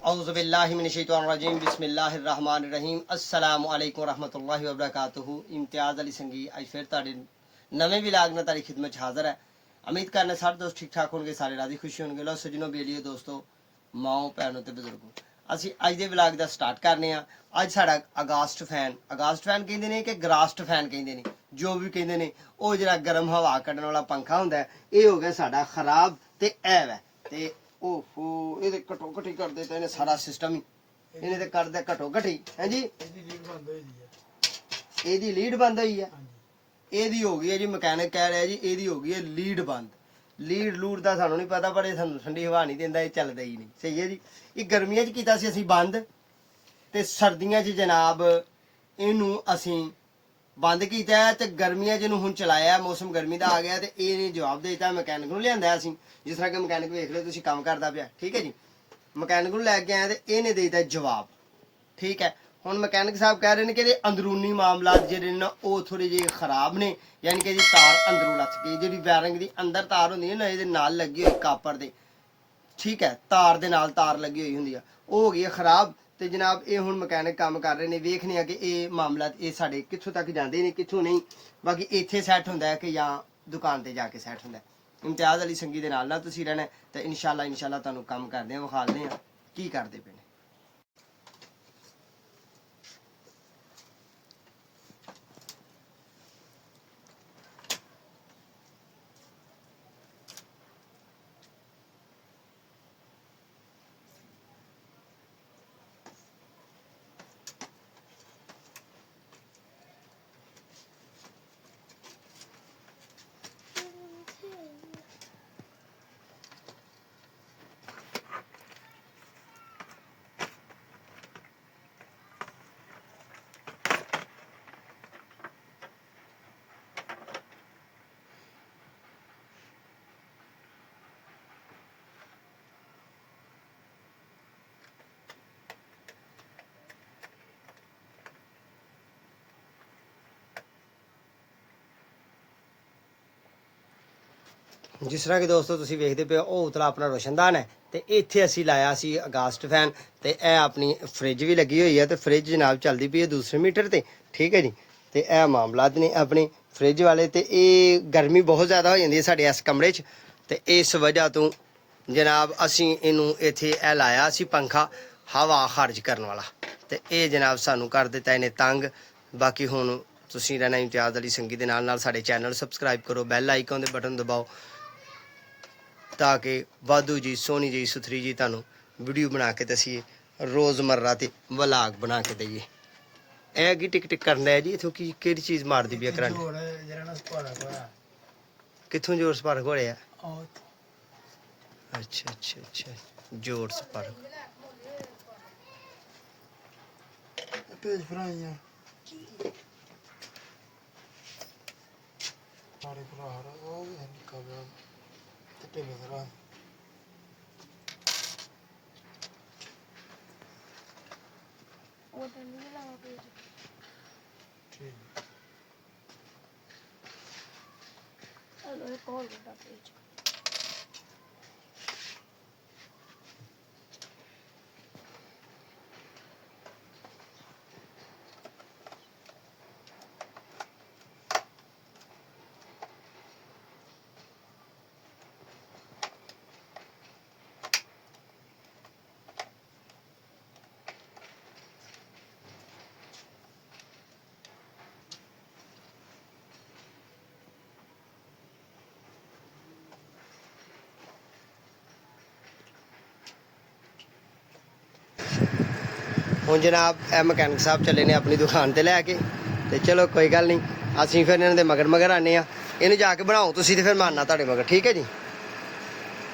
औज़ुबिल्लाहिमिनश्शैतानिर्रजीम बिस्मिल्लाहिर्रहमानिर्रहीम अस्सलामु अलैकुम रहमतुल्लाहि व बरकातुहू। इम्तियाज़ अली संगी अज फिर तुहाडे नवे व्लॉग नाल तुहाडी खिदमत च हाज़र है। उम्मीद करने सारे दोस्त ठीक ठाक होंगे, सारे राजी खुशी होंगे। लो सजनों बेलियो दोस्तों माओ भैनों ते बजुर्गों, ਅਸੀਂ ਅੱਜ ਦੇ ਵਲੌਗ ਦਾ ਸਟਾਰਟ ਕਰਨੇ ਆ। ਅੱਜ ਸਾਡਾ ਅਗਾਸਟ ਫੈਨ ਕਹਿੰਦੇ ਨੇ ਕਿ ਗਰਾਸਟ ਫੈਨ ਕਹਿੰਦੇ ਨੇ, ਜੋ ਵੀ ਕਹਿੰਦੇ ਨੇ। ਉਹ ਜਿਹੜਾ ਗਰਮ ਹਵਾ ਕੱਢਣ ਵਾਲਾ ਪੰਖਾ ਹੁੰਦਾ ਹੈ, ਇਹ ਹੋ ਗਿਆ ਸਾਡਾ ਖਰਾਬ ਤੇ ਇਹ ਵੈ ਤੇ ਓਹੋ ਇਹਦੇ ਘਟੋ ਘਟੀ ਕਰਦੇ ਤੇ ਇਹਨੇ ਸਾਰਾ ਸਿਸਟਮ ਹੀ ਇਹਨੇ ਤੇ ਕਰਦੇ ਘਟੋ ਘਟੀ ਹੈ ਜੀ। ਇਹਦੀ ਲੀਡ ਬੰਦ ਹੋਈ ਹੈ, ਇਹਦੀ ਹੋ ਗਈ ਹੈ ਜੀ। ਮਕੈਨਿਕ ਕਹਿ ਰਿਹਾ ਜੀ ਇਹਦੀ ਹੋ ਗਈ ਹੈ ਲੀਡ ਬੰਦ। ਲੀਡ ਲੂਡ ਦਾ ਸਾਨੂੰ ਨਹੀਂ ਪਤਾ, ਪਰ ਇਹ ਸਾਨੂੰ ਠੰਡੀ ਹਵਾ ਨਹੀਂ ਦਿੰਦਾ, ਇਹ ਚੱਲਦਾ ਹੀ ਨਹੀਂ। ਸਹੀ ਹੈ ਜੀ। ਇਹ ਗਰਮੀਆਂ 'ਚ ਕੀਤਾ ਸੀ ਅਸੀਂ ਬੰਦ, ਤੇ ਸਰਦੀਆਂ 'ਚ ਜਨਾਬ ਇਹਨੂੰ ਅਸੀਂ ਬੰਦ ਕੀਤਾ ਤੇ ਗਰਮੀਆਂ 'ਚ ਇਹਨੂੰ ਹੁਣ ਚਲਾਇਆ। ਮੌਸਮ ਗਰਮੀ ਦਾ ਆ ਗਿਆ ਤੇ ਇਹਨੇ ਜਵਾਬ ਦੇ ਦਿੱਤਾ। ਮਕੈਨਿਕ ਨੂੰ ਲਿਆਂਦਾ ਅਸੀਂ, ਜਿਸ ਤਰ੍ਹਾਂ ਕਿ ਮਕੈਨਿਕ ਵੇਖ ਲਓ ਤੁਸੀਂ ਕੰਮ ਕਰਦਾ ਪਿਆ, ਠੀਕ ਹੈ ਜੀ। ਮਕੈਨਿਕ ਨੂੰ ਲੈ ਕੇ ਆਇਆ ਤੇ ਇਹਨੇ ਦੇ ਦਿੱਤਾ ਜਵਾਬ, ਠੀਕ ਹੈ। ਹੁਣ ਮਕੈਨਿਕ ਸਾਹਿਬ ਕਹਿ ਰਹੇ ਨੇ ਕਿ ਇਹਦੇ ਅੰਦਰੂਨੀ ਮਾਮਲਾ ਜਿਹੜੇ ਨੇ ਉਹ ਥੋੜੇ ਜਿਹੇ ਖਰਾਬ ਨੇ, ਯਾਨੀ ਕਿ ਇਹਦੀ ਤਾਰ ਅੰਦਰੋਂ ਲੱਥ ਗਈ। ਜਿਹੜੀ ਵਾਇਰਿੰਗ ਦੀ ਅੰਦਰ ਤਾਰ ਹੁੰਦੀ ਹੈ ਨਾ, ਇਹਦੇ ਨਾਲ ਲੱਗੀ ਹੋਈ ਕਾਪਰ ਦੇ, ਠੀਕ ਹੈ, ਤਾਰ ਦੇ ਨਾਲ ਤਾਰ ਲੱਗੀ ਹੋਈ ਹੁੰਦੀ ਆ, ਉਹ ਹੋ ਗਈ ਹੈ ਖਰਾਬ। ਤੇ ਜਨਾਬ ਇਹ ਹੁਣ ਮਕੈਨਿਕ ਕੰਮ ਕਰ ਰਹੇ ਨੇ, ਵੇਖਣੇ ਆ ਕਿ ਇਹ ਮਾਮਲਾ ਇਹ ਸਾਡੇ ਕਿੱਥੋਂ ਤੱਕ ਜਾਂਦੇ ਨੇ ਕਿੱਥੋਂ ਨਹੀਂ। ਬਾਕੀ ਇੱਥੇ ਸੈੱਟ ਹੁੰਦਾ ਹੈ ਕਿ ਜਾਂ ਦੁਕਾਨ ਤੇ ਜਾ ਕੇ ਸੈੱਟ ਹੁੰਦਾ ਹੈ। ਇਮਤਿਆਜ਼ ਅਲੀ ਸੰਗੀ ਦੇ ਨਾਲ ਤੁਸੀਂ ਰਹਿਣਾ ਤੇ ਇਨਸ਼ਾਅੱਲਾ ਤੁਹਾਨੂੰ ਕੰਮ ਕਰਦੇ ਆ, ਵਿਖਾਉਂਦੇ ਆ ਕੀ ਕਰਦੇ ਪਏ ਨੇ। ਜਿਸ ਤਰ੍ਹਾਂ ਕਿ ਦੋਸਤੋ ਤੁਸੀਂ ਵੇਖਦੇ ਪਏ ਉਹ ਉਤਲਾ ਆਪਣਾ ਰੋਸ਼ਨਦਾਨ ਹੈ ਤੇ ਇੱਥੇ ਅਸੀਂ ਲਾਇਆ ਸੀ ਅਗਾਸਟ ਫੈਨ। ਤੇ ਇਹ ਆਪਣੀ ਫ੍ਰਿਜ ਵੀ ਲੱਗੀ ਹੋਈ ਹੈ ਤੇ ਫ੍ਰਿਜ ਜਨਾਬ ਚੱਲਦੀ ਪਈ ਹੈ ਦੂਸਰੇ ਮੀਟਰ ਤੇ, ਠੀਕ ਹੈ ਜੀ। ਤੇ ਇਹ ਮਾਮਲਾਤ ਨੇ ਆਪਣੇ ਫ੍ਰਿਜ ਵਾਲੇ। ਤੇ ਇਹ ਗਰਮੀ ਬਹੁਤ ਜ਼ਿਆਦਾ ਹੋ ਜਾਂਦੀ ਹੈ ਸਾਡੇ ਇਸ ਕਮਰੇ 'ਚ, ਤੇ ਇਸ ਵਜ੍ਹਾ ਤੋਂ ਜਨਾਬ ਅਸੀਂ ਇਹਨੂੰ ਇੱਥੇ ਇਹ ਲਾਇਆ ਸੀ ਪੰਖਾ ਹਵਾ ਖਾਰਜ ਕਰਨ ਵਾਲਾ, ਤੇ ਇਹ ਜਨਾਬ ਸਾਨੂੰ ਕਰ ਦਿੱਤਾ ਇਹਨੇ ਤੰਗ। ਬਾਕੀ ਹੁਣ ਤੁਸੀਂ ਰਹਿਣਾ ਇਮਤਿਆਜ਼ ਅਲੀ ਸੰਗੀ ਦੇ ਨਾਲ ਸਾਡੇ ਚੈਨਲ ਸਬਸਕ੍ਰਾਈਬ ਕਰੋ, ਬੈਲ ਆਈਕਨ ਦੇ ਬਟਨ ਦਬਾਓ ਤਾਂ ਕਿ ਵਾਧੂ ਜੀ ਸੋਹਣੀ ਜੀ ਸੁਥਰੀ ਜੀ ਤੁਹਾਨੂੰ ਵੀਡੀਓ ਬਣਾ ਕੇ ਦਸੀਏ, ਰੋਜ਼ਮर्रा ਤੇ ਵਲਾਗ ਬਣਾ ਕੇ ਦਈਏ। ਇਹ ਕੀ ਟਿਕ ਟਿਕ ਕਰਨਾ ਹੈ ਜੀ, ਇਥੋਂ ਕੀ ਕਿਹੜੀ ਚੀਜ਼ ਮਾਰਦੀ ਪਈ ਕਰੰਟ? ਕਿੱਥੋਂ ਜੋਰ ਸਪਾਰਕ ਹੋ ਰਿਹਾ? ਅੱਛਾ ਅੱਛਾ ਅੱਛਾ, ਜੋਰ ਸਪਾਰਕ ਭੇਜ ਫਰਾਈਆਂ ਸਾਰੇ ਭਰਾ ਉਹ ਨਿਕਲ ਗਿਆ ਤੇ ਢੇਲੇ ਦਾ ਉਹ ਤਾਂ ਨਹੀਂ ਲਾਵਾ ਪੇਜ, ਠੀਕ ਹੈ। ਇਹ ਕੋਲ ਦਾ ਪੇਜ ਹੁਣ ਜਨਾਬ ਇਹ ਮਕੈਨਿਕ ਸਾਹਿਬ ਚੱਲੇ ਨੇ ਆਪਣੀ ਦੁਕਾਨ ਤੇ ਲੈ ਕੇ, ਤੇ ਚਲੋ ਕੋਈ ਗੱਲ ਨਹੀਂ ਅਸੀਂ ਫਿਰ ਇਹਨਾਂ ਦੇ ਮਗਰ ਆਨੇ ਆ। ਇਹਨੂੰ ਜਾ ਕੇ ਬਣਾਓ ਤੁਸੀਂ ਤੇ ਫਿਰ ਮਾਰਨਾ ਤੁਹਾਡੇ ਮਗਰ, ਠੀਕ ਹੈ ਜੀ।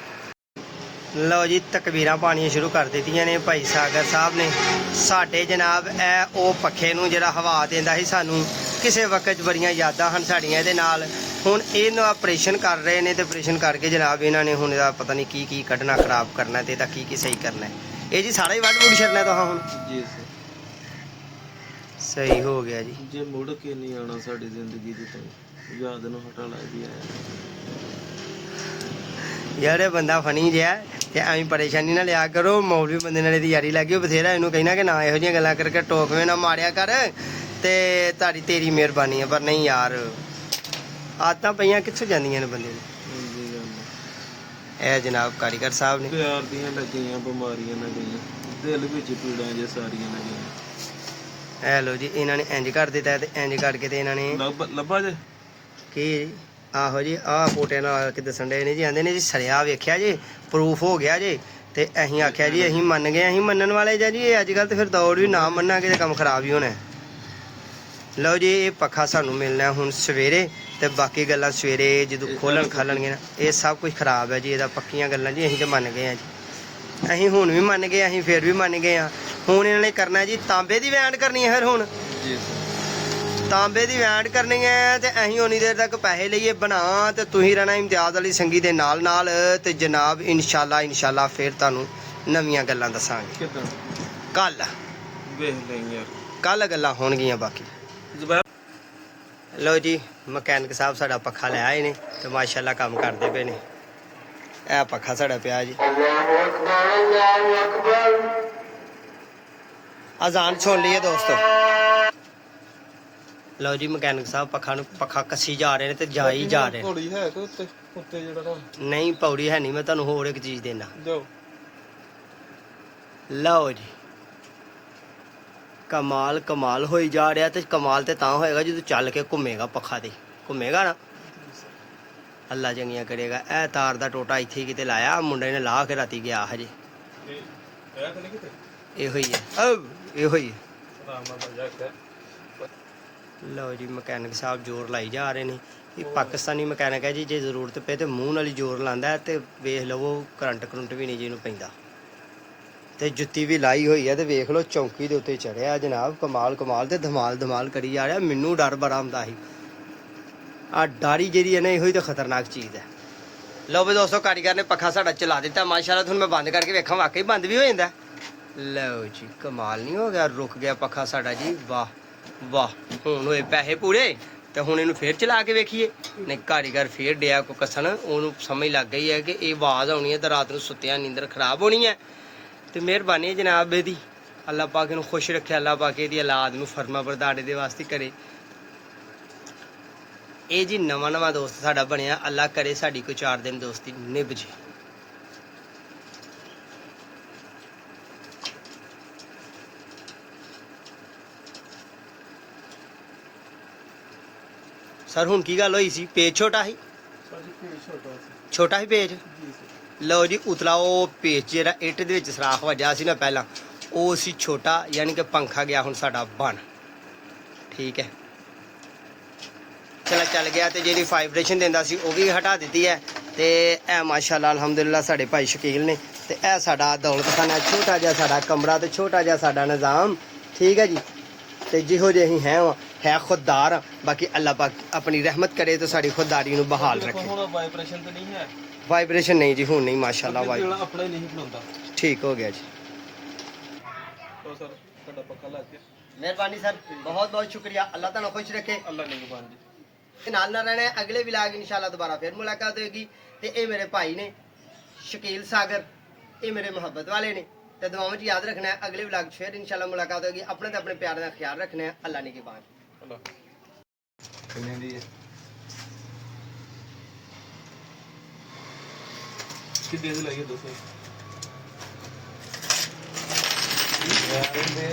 ਲਓ ਜੀ ਤਕਬੀਰਾਂ ਪਾਣੀਆਂ ਸ਼ੁਰੂ ਕਰ ਦਿੱਤੀਆਂ ਨੇ ਭਾਈ ਸਾਗਰ ਸਾਹਿਬ ਨੇ ਸਾਡੇ। ਜਨਾਬ ਇਹ ਉਹ ਪੱਖੇ ਨੂੰ ਜਿਹੜਾ ਹਵਾ ਦਿੰਦਾ ਸੀ ਸਾਨੂੰ ਕਿਸੇ ਵਕਤ ਬੜੀਆਂ ਯਾਦਾਂ ਹਨ ਸਾਡੀਆਂ ਇਹਦੇ ਨਾਲ। ਹੁਣ ਇਹਨੂੰ ਆਪਰੇਸ਼ਨ ਕਰ ਰਹੇ ਨੇ ਤੇ ਆਪਰੇਸ਼ਨ ਕਰਕੇ ਜਨਾਬ ਇਹਨਾਂ ਨੇ ਹੁਣ ਇਹਦਾ ਪਤਾ ਨਹੀਂ ਕੀ ਕੀ ਕੱਢਣਾ, ਖਰਾਬ ਕਰਨਾ ਤੇ ਇਹਦਾ ਕੀ ਸਹੀ ਕਰਨਾ। ਇਹ ਜੀ ਸਾਰਾ ਹੀ ਵੱਢ ਵੁੱਢ ਛੱਡਣਾ ਤੁਹਾਂ ਹੁਣ? ਜੀ ਸਰ, ਸਹੀ ਹੋ ਗਿਆ ਜੀ। ਜੇ ਮੁੜ ਕੇ ਨਹੀਂ ਆਉਣਾ ਸਾਡੀ ਜ਼ਿੰਦਗੀ ਦੇ ਤੋਂ ਯਾਦ ਨੂੰ ਹਟਾ ਲਾ ਵੀ ਆਇਆ ਯਾਰ ਇਹ ਬੰਦਾ ਫਨੀ ਜਿਹਾ ਤੇ ਐਵੇਂ ਪਰੇਸ਼ਾਨੀ ਨਾ ਲਿਆ ਕਰੋ। ਮੌਲਵੀ ਬੰਦੇ ਨਾਲੇ ਦੀ ਯਾਰੀ ਲੱਗੀ, ਬਥੇਰਾ ਇਹਨੂੰ ਕਹਿਣਾ ਕਿ ਨਾ ਇਹੋ ਜਿਹੀਆਂ ਗੱਲਾਂ ਕਰਕੇ ਟੋਕਵੇਂ ਨਾ ਮਾਰਿਆ ਕਰ, ਤੇ ਤੇਰੀ ਮਿਹਰਬਾਨੀ ਹੈ। ਪਰ ਨਹੀਂ ਯਾਰ, ਆਦਤਾਂ ਪਈਆਂ ਕਿੱਥੋਂ ਜਾਂਦੀਆਂ ਨੇ ਬੰਦੇ ਨੂੰ। ਇਹ ਜਨਾਬ ਕਾਰੀਗਰ ਸਾਹਿਬ ਨੇ। ਪਿਆਰ ਦੀਆਂ ਲੱਗੀਆਂ ਬਿਮਾਰੀਆਂ ਨਾ ਗਈਆਂ, ਦਿਲ ਵਿੱਚ ਪੀੜਾਂ ਜੇ ਸਾਰੀਆਂ ਨਾ ਗਈਆਂ। ਇਹ ਲੋ ਜੀ, ਇਹਨਾਂ ਨੇ ਇੰਜ ਕਰ ਦਿੱਤਾ ਤੇ ਇੰਜ ਕਰਕੇ ਤੇ ਇਹਨਾਂ ਨੇ ਲੱਭਾ ਜੇ ਕੀ, ਆਹੋ ਜੀ, ਆਹ ਪੋਟੇ ਨਾਲ ਕਿ ਦੱਸਣ ਦੇ ਨੇ ਜੀ, ਆਂਦੇ ਨੇ ਜੀ ਸਰਿਆ ਵੇਖਿਆ ਜੀ, ਪ੍ਰੂਫ ਹੋ ਗਿਆ ਜੀ। ਤੇ ਅਸੀਂ ਆਖਿਆ ਜੀ ਅਸੀਂ ਮੰਨ ਗਏ, ਅਸੀਂ ਮੰਨਣ ਵਾਲੇ ਜਾਂ ਜੀ। ਅੱਜ ਕੱਲ੍ਹ ਤੇ ਫਿਰ ਦੌੜ ਵੀ ਨਾ ਮੰਨਾਂਗੇ ਤੇ ਕੰਮ ਖਰਾਬ ਹੀ ਹੋਣਾ। ਲਓ ਜੀ, ਇਹ ਪੱਖਾ ਸਾਨੂੰ ਮਿਲਣਾ ਹੁਣ ਸਵੇਰੇ, ਤੇ ਬਾਕੀ ਗੱਲਾਂ ਸਵੇਰੇ ਜਦੋਂ ਖੋਲਣ ਖਾਲਣਗੇ ਨਾ। ਇਹ ਸਭ ਕੁਝ ਖਰਾਬ ਹੈ ਜੀ, ਇਹਦਾ ਪੱਕੀਆਂ ਗੱਲਾਂ ਜੀ। ਅਸੀਂ ਤਾਂ ਮੰਨ ਗਏ ਹਾਂ ਜੀ, ਅਸੀਂ ਹੁਣ ਵੀ ਮੰਨ ਗਏ, ਅਸੀਂ ਫਿਰ ਵੀ ਮੰਨ ਗਏ ਹਾਂ। ਹੁਣ ਇਹਨਾਂ ਨੇ ਕਰਨਾ ਜੀ ਤਾਂਬੇ ਦੀ ਵੈਂਡ ਕਰਨੀ ਹੈ। ਫਿਰ ਹੁਣ ਜੀ ਤਾਂਬੇ ਦੀ ਵੈਂਡ ਕਰਨੀ ਹੈ, ਤੇ ਅਸੀਂ ਉਨੀ ਦੇਰ ਤੱਕ ਪੈਸੇ ਲਈਏ ਬਣਾ, ਤੇ ਤੁਸੀਂ ਰਹਿਣਾ ਇਮਤਿਆਜ਼ ਵਾਲੀ ਸੰਗੀ ਦੇ ਨਾਲ ਨਾਲ। ਤੇ ਜਨਾਬ ਇਨਸ਼ਾਅੱਲਾ ਫਿਰ ਤੁਹਾਨੂੰ ਨਵੀਆਂ ਗੱਲਾਂ ਦੱਸਾਂਗੇ ਕਿਦਾਂ ਕੱਲ। ਵੇਖ ਲੈ ਯਾਰ, ਕੱਲ ਗੱਲਾਂ ਹੋਣਗੀਆਂ ਬਾਕੀ। ਲਓ ਜੀ, ਮਕੈਨਿਕ ਸਾਹਿਬ ਸਾਡਾ ਪੱਖਾ ਲੈ ਆਏ ਨੇ ਤੇ ਮਾਸ਼ਾਅੱਲਾ ਕੰਮ ਕਰਦੇ ਪਏ ਨੇ। ਇਹ ਪੱਖਾ ਸਾਡਾ ਪਿਆ ਜੀ। ਅਜ਼ਾਨ ਸੁਣ ਲਈਏ ਦੋਸਤੋ। ਲਓ ਜੀ, ਮਕੈਨਿਕ ਸਾਹਿਬ ਪੱਖਾ ਕੱਸੀ ਜਾ ਰਹੇ ਨੇ ਤੇ ਜਾ ਹੀ ਜਾ ਰਹੇ ਨੇ। ਘੋੜੀ ਹੈ ਕਿ ਉੱਤੇ ਉੱਤੇ ਜਿਹੜਾ ਨਹੀਂ ਪੌੜੀ ਹੈ ਨਹੀਂ, ਮੈਂ ਤੁਹਾਨੂੰ ਹੋਰ ਇੱਕ ਚੀਜ਼ ਦੇਣਾ। ਜਾਓ। ਲਓ ਜੀ, ਕਮਾਲ ਹੋਈ ਜਾ ਰਿਹਾ। ਤੇ ਕਮਾਲ ਤੇ ਤਾਂ ਹੋਏਗਾ ਜਦੋਂ ਚੱਲ ਕੇ ਘੁੰਮੇਗਾ, ਪੱਖਾ ਤੇ ਘੁੰਮੇਗਾ ਨਾ, ਅੱਲਾ ਚੰਗੀਆਂ ਕਰੇਗਾ। ਇਹ ਤਾਰ ਦਾ ਟੋਟਾ ਇੱਥੇ ਕਿਤੇ ਲਾਇਆ, ਮੁੰਡੇ ਨੇ ਲਾ ਕੇ ਰਾਤੀ ਗਿਆ ਹਜੇ। ਇਹੋ ਹੀ ਹੈ, ਇਹੋ ਹੀ ਹੈ। ਲਓ ਜੀ, ਮਕੈਨਿਕ ਸਾਹਿਬ ਜ਼ੋਰ ਲਾਈ ਜਾ ਰਹੇ ਨੇ। ਇਹ ਪਾਕਿਸਤਾਨੀ ਮਕੈਨਿਕ ਹੈ ਜੀ, ਜੇ ਜ਼ਰੂਰਤ ਪਏ ਤੇ ਮੂੰਹ ਨਾਲ ਹੀ ਜ਼ੋਰ ਲਾਉਂਦਾ, ਤੇ ਵੇਖ ਲਵੋ ਕਰੰਟ ਵੀ ਨਹੀਂ ਜੀ ਇਹਨੂੰ ਪੈਂਦਾ। ਤੇ ਜੁੱਤੀ ਵੀ ਲਾਈ ਹੋਈ ਹੈ, ਤੇ ਵੇਖ ਲਓ ਚੌਂਕੀ ਦੇ ਉੱਤੇ ਚੜਿਆ ਜਨਾਬ। ਕਮਾਲ ਤੇ ਧਮਾਲ ਕਰੀ ਜਾ ਰਿਹਾ। ਮੈਨੂੰ ਡਰ ਬੜਾ ਹੁੰਦਾ ਸੀ। ਆ ਡਾਰੀ ਜਿਹੜੀ ਹੈ ਨਾ, ਇਹੋ ਹੀ ਤਾਂ ਖਤਰਨਾਕ ਚੀਜ਼ ਹੈ। ਲਓ ਵੀ ਦੋਸਤੋ, ਕਾਰੀਗਰ ਨੇ ਪੱਖਾ ਸਾਡਾ ਚਲਾ ਦਿੱਤਾ ਮਾਸ਼ਾਅੱਲਾ। ਤੁਹਾਨੂੰ ਮੈਂ ਬੰਦ ਕਰਕੇ ਵੇਖਾਂ, ਵਾਕਈ ਬੰਦ ਵੀ ਹੋ ਜਾਂਦਾ। ਲਓ ਜੀ, ਕਮਾਲ ਨਹੀਂ ਹੋ ਗਿਆ, ਰੁਕ ਗਿਆ ਪੱਖਾ ਸਾਡਾ ਜੀ। ਵਾਹ ਵਾਹ, ਹੁਣ ਹੋਏ ਪੈਸੇ ਪੂਰੇ, ਤੇ ਹੁਣ ਇਹਨੂੰ ਫੇਰ ਚਲਾ ਕੇ ਵੇਖੀਏ। ਨਹੀਂ, ਕਾਰੀਗਰ ਫੇਰ ਡਿਆ ਕੋ ਕੱਸਣ, ਉਹਨੂੰ ਸਮਝ ਲੱਗ ਗਈ ਹੈ ਕਿ ਇਹ ਆਵਾਜ਼ ਆਉਣੀ ਹੈ ਤੇ ਰਾਤ ਨੂੰ ਸੁੱਤਿਆਂ ਨੀਂਦਰ ਖਰਾਬ ਹੋਣੀ ਹੈ। ਤੇ ਮਿਹਰਬਾਨੀ ਹੈ ਜਨਾਬ ਇਹਦੀ, ਅੱਲਾਹ ਪਾਕ ਇਹਨੂੰ ਖੁਸ਼ ਰੱਖੇ, ਅੱਲਾਹ ਪਾਕ ਇਹਦੀ ਔਲਾਦ ਨੂੰ ਫਰਮਾ ਬਰਦਾਰੇ ਦੇ ਵਾਸਤੇ ਕਰੇ। ਇਹ ਜੀ ਨਵਾਂ ਦੋਸਤ ਸਾਡਾ ਬਣਿਆ, ਅੱਲਾਹ ਕਰੇ ਸਾਡੀ ਕੋਈ 4 ਦਿਨ ਦੋਸਤੀ ਨਿਭ ਜੇ। ਸਰ ਹੁਣ ਕੀ ਗੱਲ ਹੋਈ ਸੀ? ਪੇਜ ਛੋਟਾ ਸੀ? ਛੋਟਾ ਸੀ ਪੇਜ। ਲਓ ਜੀ, ਉਤਲਾ ਉਹ ਪੇਜ ਜਿਹੜਾ ਇੱਟ ਦੇ ਵਿੱਚ ਸਰਾਖ ਵੱਜਾ ਸੀ ਨਾ ਪਹਿਲਾਂ, ਉਹ ਸੀ ਛੋਟਾ, ਯਾਨੀ ਕਿ ਪੰਖਾ ਗਿਆ ਹੁਣ ਸਾਡਾ ਬਣ। ਠੀਕ ਹੈ, ਚੱਲ ਗਿਆ। ਤੇ ਜਿਹੜੀ ਵਾਈਬ੍ਰੇਸ਼ਨ ਦਿੰਦਾ ਸੀ ਉਹ ਵੀ ਹਟਾ ਦਿੱਤੀ ਹੈ। ਤੇ ਇਹ ਮਾਸ਼ਾਅੱਲਾ ਅਲਹਮਦੁਲਿਲਾ ਸਾਡੇ ਭਾਈ ਸ਼ਕੀਲ ਨੇ। ਤੇ ਇਹ ਸਾਡਾ ਦੌਲਤਖਾਨਾ, ਛੋਟਾ ਜਿਹਾ ਸਾਡਾ ਕਮਰਾ ਤੇ ਛੋਟਾ ਜਿਹਾ ਸਾਡਾ ਨਿਜ਼ਾਮ। ਠੀਕ ਹੈ ਜੀ, ਤੇ ਜਿਹੋ ਜਿਹੇ ਅਸੀਂ ਹੈ ਖੁਦਦਾਰ। ਬਾਕੀ ਅੱਲਾਹ ਪਾਕ ਆਪਣੀ ਰਹਿਮਤ ਕਰੇ ਤੇ ਸਾਡੀ ਖੁਦਦਾਰੀ ਨੂੰ ਬਹਾਲ ਰੱਖੇ। ਹੁਣ ਵਾਈਬ੍ਰੇਸ਼ਨ ਤੇ ਨਹੀਂ ਹੈ? ਵਾਈਬ੍ਰੇਸ਼ਨ ਨਹੀਂ ਜੀ, ਹੁਣ ਨਹੀਂ ਮਾਸ਼ਾਅੱਲਾ। ਆਪਣਾ ਹੀ ਨਹੀਂ ਬਣਾਉਂਦਾ। ਠੀਕ ਹੋ ਗਿਆ ਜੀ। ਸਰ ਤੁਹਾਡਾ ਪੱਕਾ ਲੱਗ ਗਿਆ। ਮਿਹਰਬਾਨੀ ਸਰ, ਬਹੁਤ ਸ਼ੁਕਰੀਆ। ਅੱਲਾਹ ਤੁਹਾਨੂੰ ਖੁਸ਼ ਰੱਖੇ। ਅੱਲਾਹ ਨਿਗਹਬਾਨ ਜੀ। ਤੇ ਨਾਲ ਰਹਿਣਾ। ਅਗਲੇ ਵਲੌਗ ਇਨਸ਼ਾਅੱਲਾ ਦੁਬਾਰਾ ਫਿਰ ਮੁਲਾਕਾਤ ਹੋਏਗੀ। ਤੇ ਇਹ ਮੇਰੇ ਭਾਈ ਨੇ ਸ਼ਕੀਲ ਸਾਗਰ, ਇਹ ਮੇਰੇ ਮੁਹੱਬਤ ਵਾਲੇ ਨੇ। ਤੇ ਦੁਆਵਾਂ 'ਚ ਯਾਦ ਰੱਖਣਾ ਹੈ। ਅਗਲੇ ਵਲੌਗ 'ਚ ਫਿਰ ਇਨਸ਼ਾਅੱਲਾ ਮੁਲਾਕਾਤ ਹੋਏਗੀ। ਆਪਣੇ ਤੇ ਆਪਣੇ ਪਿਆਰ ਦਾ ਖਿਆਲ ਰੱਖਣਾ ਹੈ। ਅੱਲਾਹ ਨਿਗਹਬਾਨ। ਕਿੰਨੇ ਦੀ ਹੈ? ਕਿੰਨੇ ਦੀ ਲਾਈਏ ਦੱਸੋ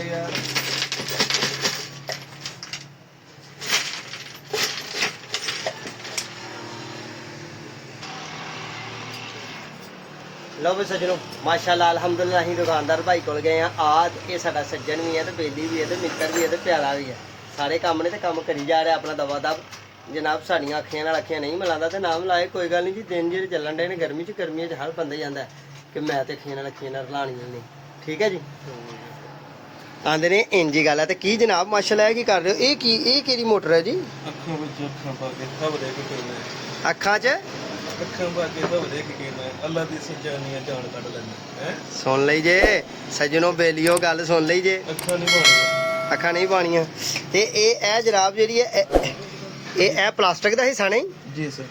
ਯਾਰ। ਲਓ ਵੀ ਸੱਜਣੋ, ਮਾਸ਼ਾਅੱਲਾ ਅਲਹਮਦੁਲਿਲਾ ਅਸੀਂ ਦੁਕਾਨਦਾਰ ਭਾਈ ਕੋਲ ਗਏ ਆ। ਇਹ ਸਾਡਾ ਸੱਜਣ ਵੀ ਹੈ, ਤੇ ਬੇਲੀ ਵੀ ਹੈ, ਤੇ ਮਿੱਤਰ ਵੀ ਹੈ, ਤੇ ਪਿਆਰਾ ਵੀ ਹੈ। ਸਾਰੇ ਕੰਮ ਨੇ ਤੇ ਕੰਮ ਕਰੀ ਜਾ ਰਿਹਾ ਆਪਣਾ ਦਵਾ ਦਵ। ਜਨਾਬ ਸਾਡੀਆਂ ਅੱਖੀਆਂ ਨਾਲ ਅੱਖੀਆਂ ਨਹੀਂ ਮਿਲਾਉਂਦਾ ਤੇ ਨਾਮ ਲਾਏ, ਕੋਈ ਗੱਲ ਨਹੀਂ ਜੀ। ਦਿਨ ਜਿਹੜੇ ਚੱਲਣ ਡੇ ਨੇ ਗਰਮੀਆਂ 'ਚ ਹਰ ਬੰਦਾ ਜਾਂਦਾ ਕਿ ਮੈਂ ਤੇ ਅੱਖੀਆਂ ਨਾਲ ਰਲਾਣੀਆਂ ਨੇ। ਠੀਕ ਹੈ ਜੀ, ਆਂਦੇ ਨੇ ਇੰਜੀ ਗੱਲ ਹੈ। ਤੇ ਕੀ ਜਨਾਬ ਮਾਸ਼ਾਅੱਲਾ ਇਹ ਕੀ ਕਰ ਰਹੇ ਹੋ? ਇਹ ਕਿਹੜੀ ਮੋਟਰ ਹੈ ਜੀ? ਅੱਖਾਂ ਵਿੱਚ ਅੱਖਾਂ ਪਾ ਕੇ ਸਭ ਦੇ ਕੇ ਕਰਨਾ। ਅੱਖਾਂ 'ਚ ਅੱਖਾਂ ਪਾ ਕੇ ਸਭ ਦੇ ਕੇ ਕਰਨਾ। ਅੱਲਾਹ ਦੀ ਸਜਾਨੀਆਂ ਜਾਨ ਕੱਢ ਲੈਣੀ ਹੈ। ਸੁਣ ਲਈ ਜੇ ਸੱਜਣੋ, ਬੇਲੀਓ ਗੱਲ ਸੁਣ ਲਈ ਜੇ। ਅੱਖਾਂ ਨਹੀਂ ਪਾਉਣੀਆਂ। ਅੱਖਾਂ ਨਹੀਂ ਪਾਣੀਆਂ। ਤੇ ਇਹ ਜਨਾਬ ਜਿਹੜੀ ਹੈ ਇਹ ਪਲਾਸਟਿਕ ਦਾ ਹਿੱਸਾ ਨਹੀਂ ਜੀ ਸਰ।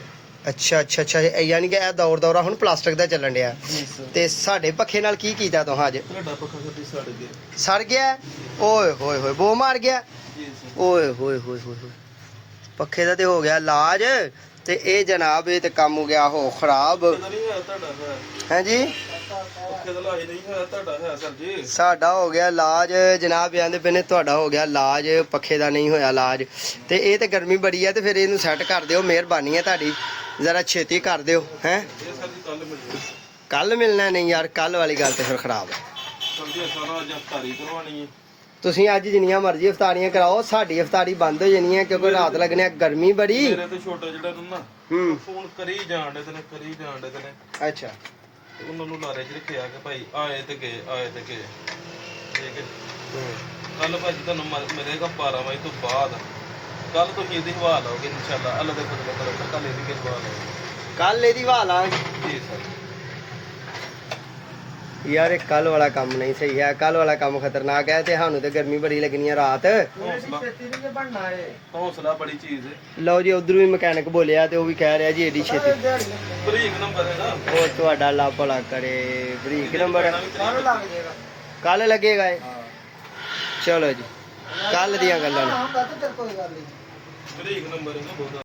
ਅੱਛਾ ਅੱਛਾ ਅੱਛਾ ਯਾਨੀ ਕਿ ਇਹ ਦੌਰਾ ਹੁਣ ਪਲਾਸਟਿਕ ਦਾ ਚੱਲਣ ਡਿਆ ਜੀ ਸਰ ਤੇ ਸਾਡੇ ਪੱਖੇ ਨਾਲ ਕੀ ਕੀਤਾ ਤੁਹਾਂ ਅੱਜ ਤੁਹਾਡਾ ਪੱਖਾ ਸਾਡੀ ਸੜ ਗਿਆ ਸੜ ਗਿਆ ਓਏ ਹੋਏ ਹੋਏ ਬੋ ਮਾਰ ਗਿਆ ਜੀ ਸਰ ਓਏ ਹੋਏ ਹੋਏ ਹੋਏ ਹੋਏ ਪੱਖੇ ਦਾ ਤੇ ਹੋ ਗਿਆ ਇਲਾਜ ਤੇ ਇਹ ਜਨਾਬ ਇਹ ਤੇ ਕੰਮ ਹੋ ਗਿਆ ਹੋ ਖਰਾਬ ਪਤਾ ਨਹੀਂ ਹੈ ਤੁਹਾਡਾ ਹੈ ਹੈ ਜੀ ਪੱਖੇ ਦਾ ਇਲਾਜ ਨਹੀਂ ਹੈ ਤੁਹਾਡਾ ਹੈ ਸਰ ਜੀ ਸਾਡਾ ਹੋ ਗਿਆ ਇਲਾਜ ਜਨਾਬ ਆਂਦੇ ਪਏ ਨੇ ਤੁਹਾਡਾ ਹੋ ਗਿਆ ਇਲਾਜ ਪੱਖੇ ਦਾ ਨਹੀਂ ਹੋਇਆ ਇਲਾਜ ਤੇ ਇਹ ਤੇ ਗਰਮੀ ਬੜੀ ਹੈ ਤੇ ਫਿਰ ਇਹਨੂੰ ਸੈੱਟ ਕਰ ਦਿਓ ਮਿਹਰਬਾਨੀ ਹੈ ਤੁਹਾਡੀ ਜ਼ਰਾ ਛੇਤੀ ਕਰ ਦਿਓ ਹੈ ਇਹ ਸਰ ਜੀ ਕੱਲ ਮਿਲ ਕੱਲ ਮਿਲਣਾ ਨਹੀਂ ਯਾਰ ਕੱਲ ਵਾਲੀ ਗੱਲ ਤੇ ਫਿਰ ਖਰਾਬ ਹੈ ਸਰ ਜੀ ਸਾਰਾ ਅੱਜ ਤਾਰੀ ਕਰਵਾਉਣੀ ਹੈ ਤੁਸੀਂ ਅੱਜ ਜਿੰਨੀਆਂ ਮਰਜ਼ੀ ਇਫਤਾਰੀਆਂ ਕਰਾਓ ਸਾਡੀ ਇਫਤਾਰੀ ਬੰਦ ਹੋ ਜਾਣੀ ਹੈ ਕਿਉਂਕਿ ਰਾਤ ਲੱਗਣੀ ਹੈ ਗਰਮੀ ਬੜੀ ਮੇਰੇ ਤੇ ਛੋਟਾ ਜਿਹੜਾ ਨੂੰ ਨਾ ਹੂੰ ਫੋਨ ਕਰੀ ਜਾਣ ਦੇ ਨੇ ਅੱਛਾ ਤੇ ਉਹਨਾਂ ਨੂੰ ਲਾਰੇ 'ਚ ਰੱਖਿਆ ਕਿ ਭਾਈ ਆਏ ਤੇ ਗਏ ਠੀਕ ਹੈ ਕੱਲ ਭਾਜੀ ਤੁਹਾਨੂੰ ਮਿਲੇਗਾ 12 ਵਜੇ ਤੋਂ ਬਾਅਦ ਕੱਲ ਤੁਸੀਂ ਇਹਦੀ ਹਵਾ ਲਾਓਗੇ ਇਨਸ਼ਾਅੱਲਾ ਅੱਲਾਹ ਦੇ ਫਜ਼ਲ ਕਰਮ ਨਾਲ ਕੱਲ ਇਹਦੀ ਹਵਾ ਲਾਓਗੇ ਕੱਲ ਇਹਦੀ ਵਾਲਾਂ ਜੀ ਸਰ ਯਾਰ ਇਹ ਕੱਲ ਵਾਲਾ ਕੰਮ ਨਹੀਂ ਸਹੀ ਹੈ ਕੱਲ ਵਾਲਾ ਕੰਮ ਖਤਰਨਾਕ ਹੈ ਤੇ ਸਾਨੂੰ ਤੇ ਗਰਮੀ ਬੜੀ ਲੱਗਣੀ ਹੈ ਰਾਤ ਹੌਸਲਾ ਬੜੀ ਚੀਜ਼ ਹੈ ਲਓ ਜੀ ਉਧਰ ਵੀ ਮਕੈਨਿਕ ਬੋਲਿਆ ਤੇ ਉਹ ਵੀ ਕਹਿ ਰਿਹਾ ਜੀ ਏਡੀ ਛੇਤੀ ਬਰੀਕ ਨੰਬਰ ਹੈ ਨਾ ਉਹ ਤੁਹਾਡਾ ਲਾ ਭਲਾ ਕਰੇ ਬਰੀਕ ਨੰਬਰ ਕੱਲ ਲੱਗੇਗਾ ਇਹ ਚਲੋ ਜੀ ਕੱਲ ਦੀਆਂ ਗੱਲਾਂ ਨੇ ਬਰੀਕ ਨੰਬਰ ਹੈ ਨਾ ਬਹੁਤਾ